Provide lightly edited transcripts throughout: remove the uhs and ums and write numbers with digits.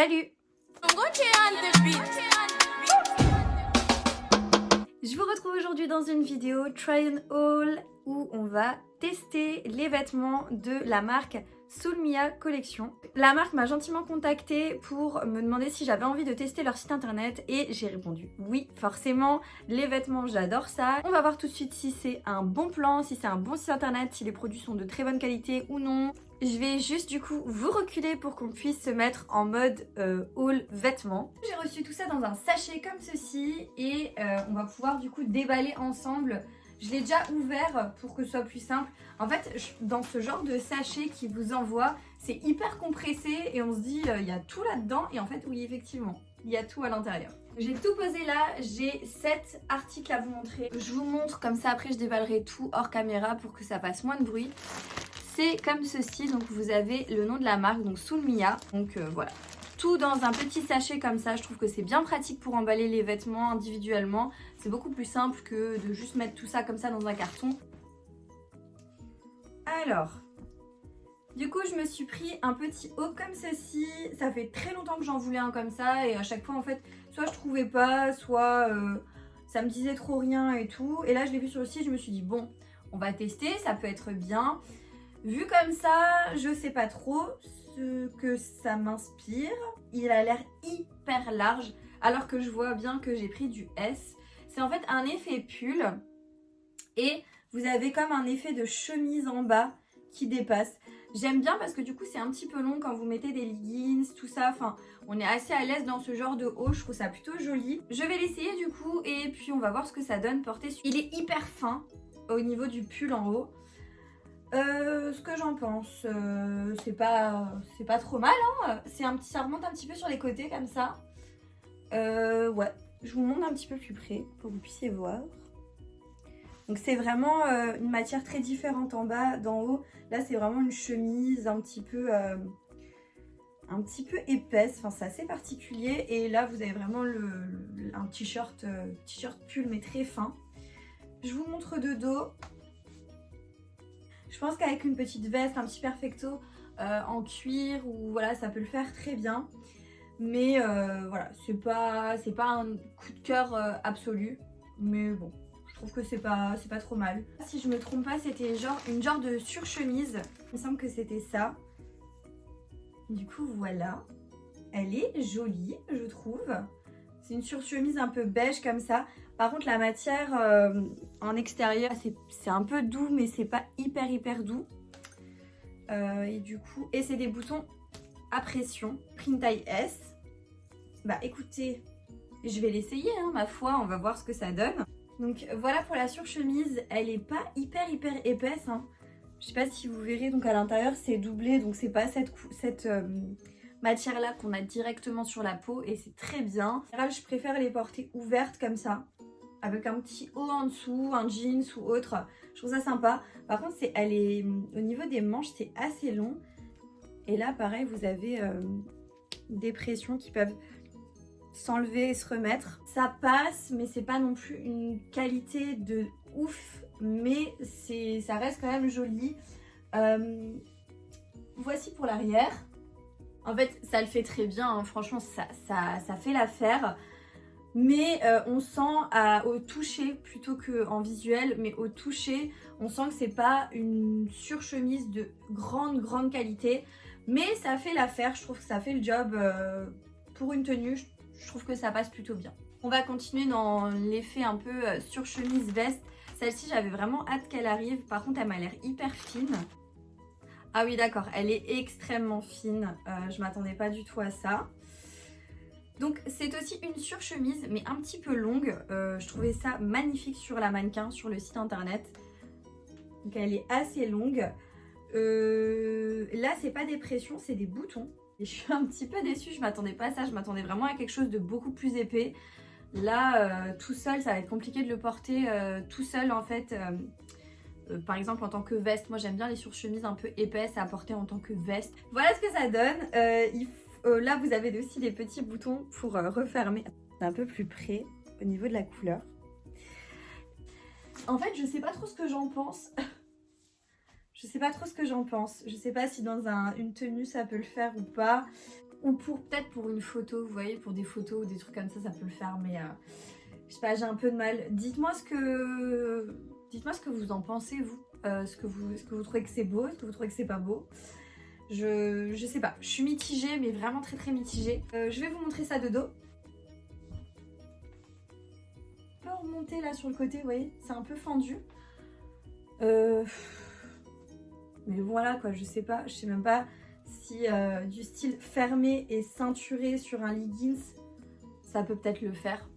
Salut! Je vous retrouve aujourd'hui dans une vidéo try and haul où on va tester les vêtements de la marque Soulmia Collection. La marque m'a gentiment contactée pour me demander si j'avais envie de tester leur site internet et j'ai répondu oui, forcément, les vêtements j'adore ça. On va voir tout de suite si c'est un bon plan, si c'est un bon site internet, si les produits sont de très bonne qualité ou non. Je vais juste du coup vous reculer pour qu'on puisse se mettre en mode haul vêtements. J'ai reçu tout ça dans un sachet comme ceci et on va pouvoir du coup déballer ensemble. Je l'ai déjà ouvert pour que ce soit plus simple. En fait, dans ce genre de sachet qui vous envoie, c'est hyper compressé et on se dit il y a tout là-dedans. Et en fait, oui, effectivement, il y a tout à l'intérieur. J'ai tout posé là, j'ai 7 articles à vous montrer. Je vous montre comme ça, après je déballerai tout hors caméra pour que ça fasse moins de bruit. C'est comme ceci, donc vous avez le nom de la marque, donc Soulmia. Donc voilà. Tout dans un petit sachet comme ça, je trouve que c'est bien pratique pour emballer les vêtements individuellement. C'est beaucoup plus simple que de juste mettre tout ça comme ça dans un carton. Alors, du coup je me suis pris un petit haut comme ceci. Ça fait très longtemps que j'en voulais un comme ça et à chaque fois en fait, soit je trouvais pas, soit ça me disait trop rien et tout. Et là je l'ai vu sur le site, je me suis dit bon, on va tester, ça peut être bien. Vu comme ça, je sais pas trop ce que ça m'inspire. Il a l'air hyper large alors que je vois bien que j'ai pris du S. C'est en fait un effet pull et vous avez comme un effet de chemise en bas qui dépasse. J'aime bien parce que du coup c'est un petit peu long quand vous mettez des leggings, tout ça. Enfin, on est assez à l'aise dans ce genre de haut, je trouve ça plutôt joli. Je vais l'essayer du coup et puis on va voir ce que ça donne porté. Il est hyper fin au niveau du pull en haut. Ce que j'en pense, c'est pas trop mal, hein. Ça remonte un petit peu sur les côtés comme ça. Ouais, je vous montre un petit peu plus près pour que vous puissiez voir. Donc c'est vraiment une matière très différente en bas, d'en haut. Là c'est vraiment une chemise un petit peu épaisse, enfin c'est assez particulier. Et là vous avez vraiment un t-shirt pull mais très fin. Je vous montre de dos. Je pense qu'avec une petite veste, un petit perfecto en cuir, ou voilà, ça peut le faire très bien. Mais voilà, c'est pas un coup de cœur absolu. Mais bon, je trouve que c'est pas trop mal. Si je me trompe pas, c'était une genre de surchemise. Il me semble que c'était ça. Du coup, voilà. Elle est jolie, je trouve. C'est une surchemise un peu beige comme ça. Par contre, la matière en extérieur, c'est un peu doux, mais c'est pas hyper doux. Et du coup, c'est des boutons à pression, print taille S. Bah écoutez, je vais l'essayer, hein, ma foi, on va voir ce que ça donne. Donc voilà pour la surchemise, elle est pas hyper épaisse, hein. Je sais pas si vous verrez, donc à l'intérieur c'est doublé, donc c'est pas cette matière là qu'on a directement sur la peau et c'est très bien. En général, je préfère les porter ouvertes comme ça, avec un petit haut en dessous, un jeans ou autre. Je trouve ça sympa. Par contre, elle est au niveau des manches, c'est assez long. Et là, pareil, vous avez des pressions qui peuvent s'enlever et se remettre. Ça passe, mais c'est pas non plus une qualité de ouf, mais ça reste quand même joli. Voici pour l'arrière. En fait, ça le fait très bien, hein. Franchement, ça fait l'affaire. Mais on sent au toucher, plutôt qu'en visuel, mais au toucher, on sent que c'est pas une surchemise de grande qualité. Mais ça fait l'affaire, je trouve que ça fait le job pour une tenue, je trouve que ça passe plutôt bien. On va continuer dans l'effet un peu surchemise veste. Celle-ci, j'avais vraiment hâte qu'elle arrive. Par contre, elle m'a l'air hyper fine. Ah oui, d'accord, elle est extrêmement fine. Je m'attendais pas du tout à ça. Donc c'est aussi une surchemise mais un petit peu longue. Je trouvais ça magnifique sur la mannequin, sur le site internet. Donc elle est assez longue. Là c'est pas des pressions, c'est des boutons. Et je suis un petit peu déçue, je m'attendais pas à ça. Je m'attendais vraiment à quelque chose de beaucoup plus épais. Là tout seul, ça va être compliqué de le porter tout seul en fait. Par exemple en tant que veste. Moi j'aime bien les surchemises un peu épaisses à porter en tant que veste. Voilà ce que ça donne. Là vous avez aussi des petits boutons pour refermer un peu plus près au niveau de la couleur. En fait je sais pas trop ce que j'en pense. Je sais pas trop ce que j'en pense. Je sais pas si dans une tenue ça peut le faire ou pas. Ou pour peut-être pour une photo, vous voyez, pour des photos ou des trucs comme ça peut le faire, mais je sais pas, j'ai un peu de mal. Dites-moi ce que vous en pensez, vous. Est-ce que vous trouvez que c'est beau, est-ce que vous trouvez que c'est pas beau. Je sais pas, je suis mitigée, mais vraiment très très mitigée. Je vais vous montrer ça de dos. On peut remonter là sur le côté, vous voyez, c'est un peu fendu. Mais voilà quoi, je sais même pas si du style fermé et ceinturé sur un leggings, ça peut peut-être le faire.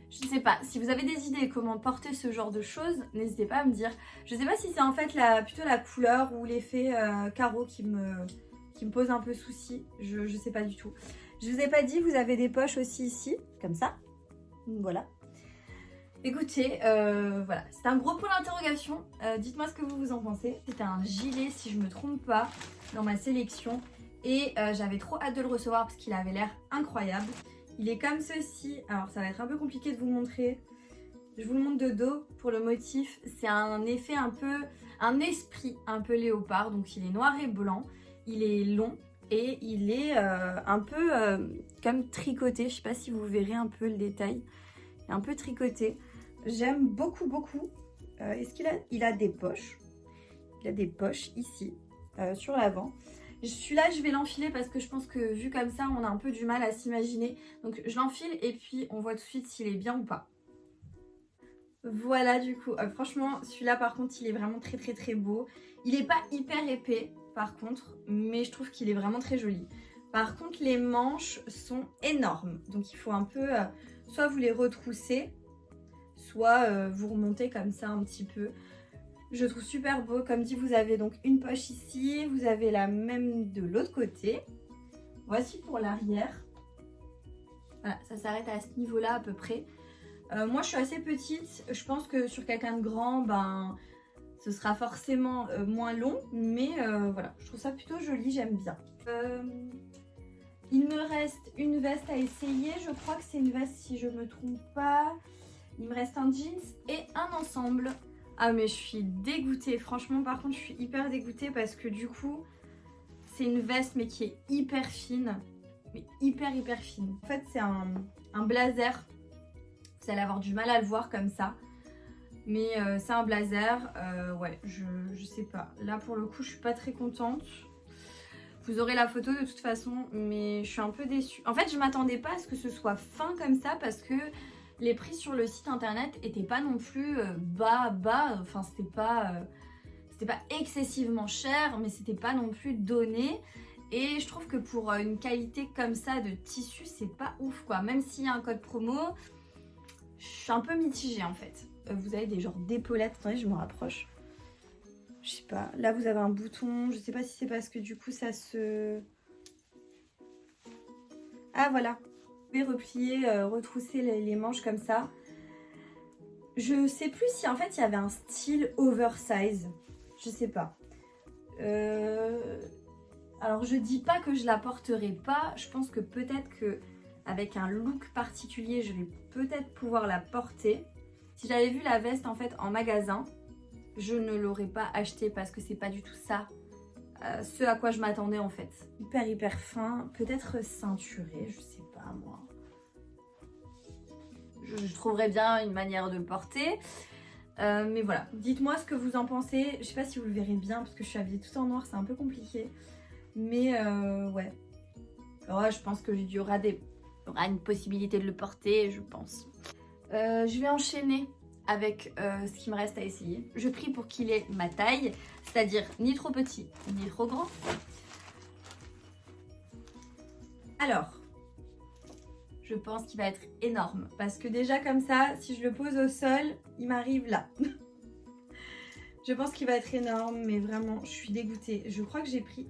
Je ne sais pas, si vous avez des idées comment porter ce genre de choses, n'hésitez pas à me dire. Je ne sais pas si c'est en fait plutôt la couleur ou l'effet carreau qui me pose un peu souci. Je ne sais pas du tout. Je vous ai pas dit, vous avez des poches aussi ici, comme ça. Voilà. Écoutez, voilà, c'est un gros point d'interrogation. Dites-moi ce que vous en pensez. C'était un gilet, si je me trompe pas, dans ma sélection. Et j'avais trop hâte de le recevoir parce qu'il avait l'air incroyable. Il est comme ceci. Alors, ça va être un peu compliqué de vous le montrer. Je vous le montre de dos pour le motif. C'est un effet un esprit un peu léopard. Donc, il est noir et blanc. Il est long et il est un peu comme tricoté. Je sais pas si vous verrez un peu le détail. Il est un peu tricoté. J'aime beaucoup, beaucoup. Est-ce qu'il a des poches? Il a des poches ici, sur l'avant. Celui-là, je vais l'enfiler parce que je pense que vu comme ça, on a un peu du mal à s'imaginer. Donc, je l'enfile et puis on voit tout de suite s'il est bien ou pas. Voilà, du coup. Franchement, celui-là, par contre, il est vraiment très, très, très beau. Il n'est pas hyper épais, par contre, mais je trouve qu'il est vraiment très joli. Par contre, les manches sont énormes. Donc, il faut un peu... soit vous les retroussez, soit vous remontez comme ça un petit peu. Je trouve super beau. Comme dit, vous avez donc une poche ici. Vous avez la même de l'autre côté. Voici pour l'arrière. Voilà, ça s'arrête à ce niveau-là à peu près. Moi, je suis assez petite. Je pense que sur quelqu'un de grand, ben, ce sera forcément moins long. Mais voilà, je trouve ça plutôt joli. J'aime bien. Il me reste une veste à essayer. Je crois que c'est une veste si je ne me trompe pas. Il me reste un jeans et un ensemble. Ah mais je suis dégoûtée, franchement par contre je suis hyper dégoûtée parce que du coup c'est une veste mais qui est hyper fine, mais hyper fine. En fait c'est un blazer, vous allez avoir du mal à le voir comme ça, mais c'est un blazer, ouais je sais pas, là pour le coup je suis pas très contente. Vous aurez la photo de toute façon, mais je suis un peu déçue. En fait je m'attendais pas à ce que ce soit fin comme ça parce que les prix sur le site internet étaient pas non plus bas, enfin c'était pas excessivement cher, mais c'était pas non plus donné. Et je trouve que pour une qualité comme ça de tissu, c'est pas ouf quoi. Même s'il y a un code promo, je suis un peu mitigée en fait. Vous avez des genres d'épaulettes, attendez je me rapproche. Je sais pas, là vous avez un bouton, je sais pas si c'est parce que du coup ça se... Ah voilà. Vous pouvez replier, retrousser les manches comme ça. Je sais plus si en fait il y avait un style oversize. Je sais pas. Alors je dis pas que je la porterai pas. Je pense que peut-être que avec un look particulier, je vais peut-être pouvoir la porter. Si j'avais vu la veste en fait en magasin, je ne l'aurais pas achetée parce que c'est pas du tout ça. Ce à quoi je m'attendais en fait. Hyper fin, peut-être ceinturé, je sais pas moi. Je trouverais bien une manière de le porter. Mais voilà, dites-moi ce que vous en pensez. Je sais pas si vous le verrez bien parce que je suis habillée tout en noir, c'est un peu compliqué. Mais ouais. Alors là, je pense qu'il y aura une possibilité de le porter, je pense. Je vais enchaîner avec ce qui me reste à essayer. Je prie pour qu'il ait ma taille, c'est-à-dire ni trop petit, ni trop grand. Alors, je pense qu'il va être énorme. Parce que déjà comme ça, si je le pose au sol, il m'arrive là. Je pense qu'il va être énorme, mais vraiment, je suis dégoûtée. Je crois que j'ai pris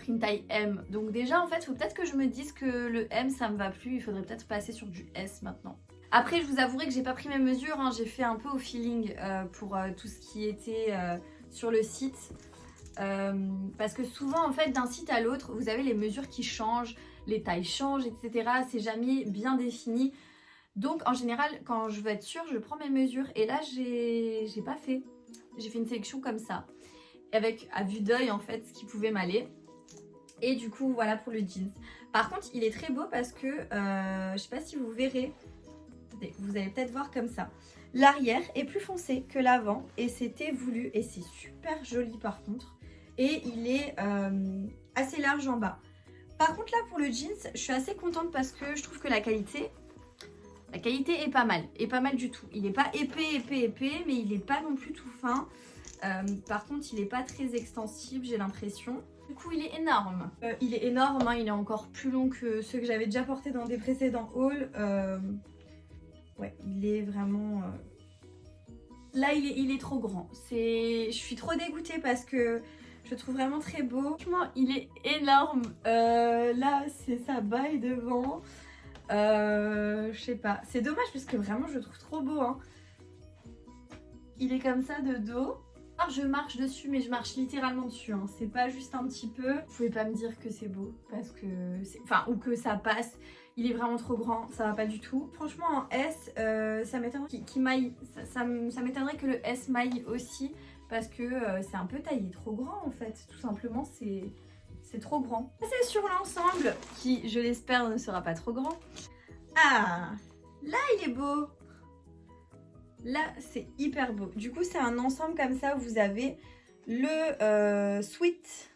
une taille M. Donc déjà, en fait, il faut peut-être que je me dise que le M, ça me va plus. Il faudrait peut-être passer sur du S maintenant. Après, je vous avouerai que j'ai pas pris mes mesures. Hein. J'ai fait un peu au feeling pour tout ce qui était sur le site. Parce que souvent, en fait, d'un site à l'autre, vous avez les mesures qui changent, les tailles changent, etc. C'est jamais bien défini. Donc, en général, quand je veux être sûre, je prends mes mesures. Et là, j'ai pas fait. J'ai fait une sélection comme ça. Avec, à vue d'œil, en fait, ce qui pouvait m'aller. Et du coup voilà pour le jeans. Par contre il est très beau parce que je sais pas si vous verrez, attendez, vous allez peut-être voir comme ça. L'arrière est plus foncé que l'avant et c'était voulu et c'est super joli par contre. Et il est assez large en bas. Par contre là pour le jeans je suis assez contente parce que je trouve que la qualité est pas mal. Et pas mal du tout. Il est pas épais mais il est pas non plus tout fin. Par contre il est pas très extensible j'ai l'impression. Du coup il est énorme. Il est énorme, hein, il est encore plus long que ceux que j'avais déjà portés dans des précédents hauls. Ouais, il est vraiment... Là il est trop grand. Je suis trop dégoûtée parce que je le trouve vraiment très beau. Franchement il est énorme. Là c'est sa baille devant. Je sais pas. C'est dommage parce que vraiment je le trouve trop beau. Hein. Il est comme ça de dos. Alors je marche dessus mais je marche littéralement dessus, hein. C'est pas juste un petit peu. Vous pouvez pas me dire que c'est beau parce que enfin ou que ça passe. Il est vraiment trop grand, ça va pas du tout. Franchement en S, ça m'étonnerait qu'il maille. Ça m'étonnerait que le S maille aussi parce que c'est un peu taillé trop grand en fait. Tout simplement c'est trop grand. C'est sur l'ensemble qui je l'espère ne sera pas trop grand. Ah là il est beau. Là, c'est hyper beau. Du coup, c'est un ensemble comme ça. Vous avez le sweat.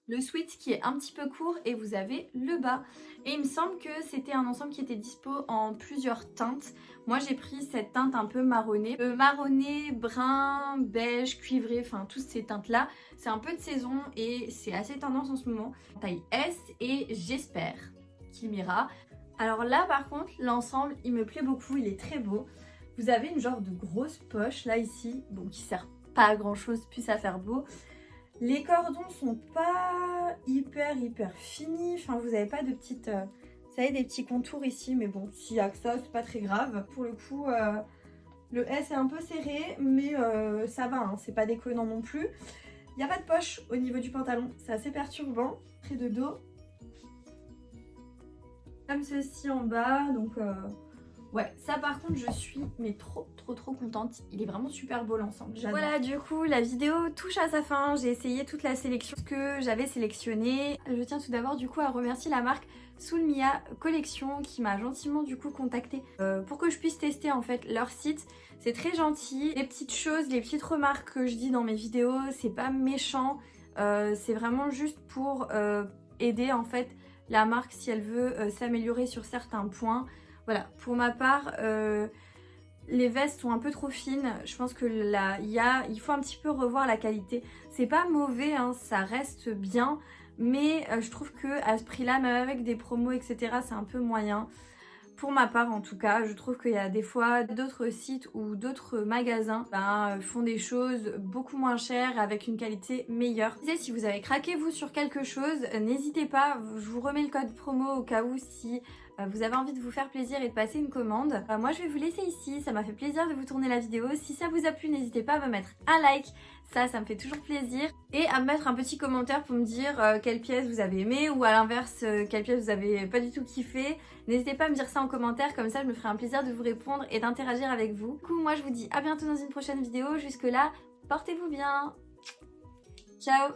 Le sweat qui est un petit peu court et vous avez le bas. Et il me semble que c'était un ensemble qui était dispo en plusieurs teintes. Moi, j'ai pris cette teinte un peu marronnée. Marronné, brun, beige, cuivré, enfin, toutes ces teintes-là. C'est un peu de saison et c'est assez tendance en ce moment. Taille S et j'espère qu'il m'ira. Alors là, par contre, l'ensemble, il me plaît beaucoup. Il est très beau. Vous avez une genre de grosse poche là ici, bon qui sert pas à grand chose plus à faire beau. Les cordons sont pas hyper finis, enfin vous avez pas de petites, vous savez des petits contours ici, mais bon s'il y a que ça c'est pas très grave. Pour le coup le S est un peu serré mais ça va, hein, c'est pas déconnant non plus. Il n'y a pas de poche au niveau du pantalon, c'est assez perturbant. Près de dos, comme ceci en bas, donc... Ouais, ça par contre je suis mais trop contente. Il est vraiment super beau l'ensemble. Voilà, du coup la vidéo touche à sa fin. J'ai essayé toute la sélection que j'avais sélectionnée. Je tiens tout d'abord du coup à remercier la marque Soulmia Collection qui m'a gentiment du coup contactée pour que je puisse tester en fait leur site. C'est très gentil. Les petites choses, les petites remarques que je dis dans mes vidéos, c'est pas méchant. C'est vraiment juste pour aider en fait la marque si elle veut s'améliorer sur certains points. Voilà, pour ma part, les vestes sont un peu trop fines. Je pense que là, il faut un petit peu revoir la qualité. C'est pas mauvais, hein, ça reste bien. Mais je trouve que à ce prix-là, même avec des promos, etc., c'est un peu moyen. Pour ma part, en tout cas, je trouve qu'il y a des fois d'autres sites ou d'autres magasins font des choses beaucoup moins chères avec une qualité meilleure. Si vous avez craqué vous sur quelque chose, n'hésitez pas, je vous remets le code promo au cas où si vous avez envie de vous faire plaisir et de passer une commande. Moi je vais vous laisser ici, ça m'a fait plaisir de vous tourner la vidéo. Si ça vous a plu, n'hésitez pas à me mettre un like, ça me fait toujours plaisir. Et à me mettre un petit commentaire pour me dire quelle pièce vous avez aimé ou à l'inverse quelle pièce vous avez pas du tout kiffé. N'hésitez pas à me dire ça en commentaire, comme ça je me ferai un plaisir de vous répondre et d'interagir avec vous. Du coup moi je vous dis à bientôt dans une prochaine vidéo, jusque là portez-vous bien. Ciao.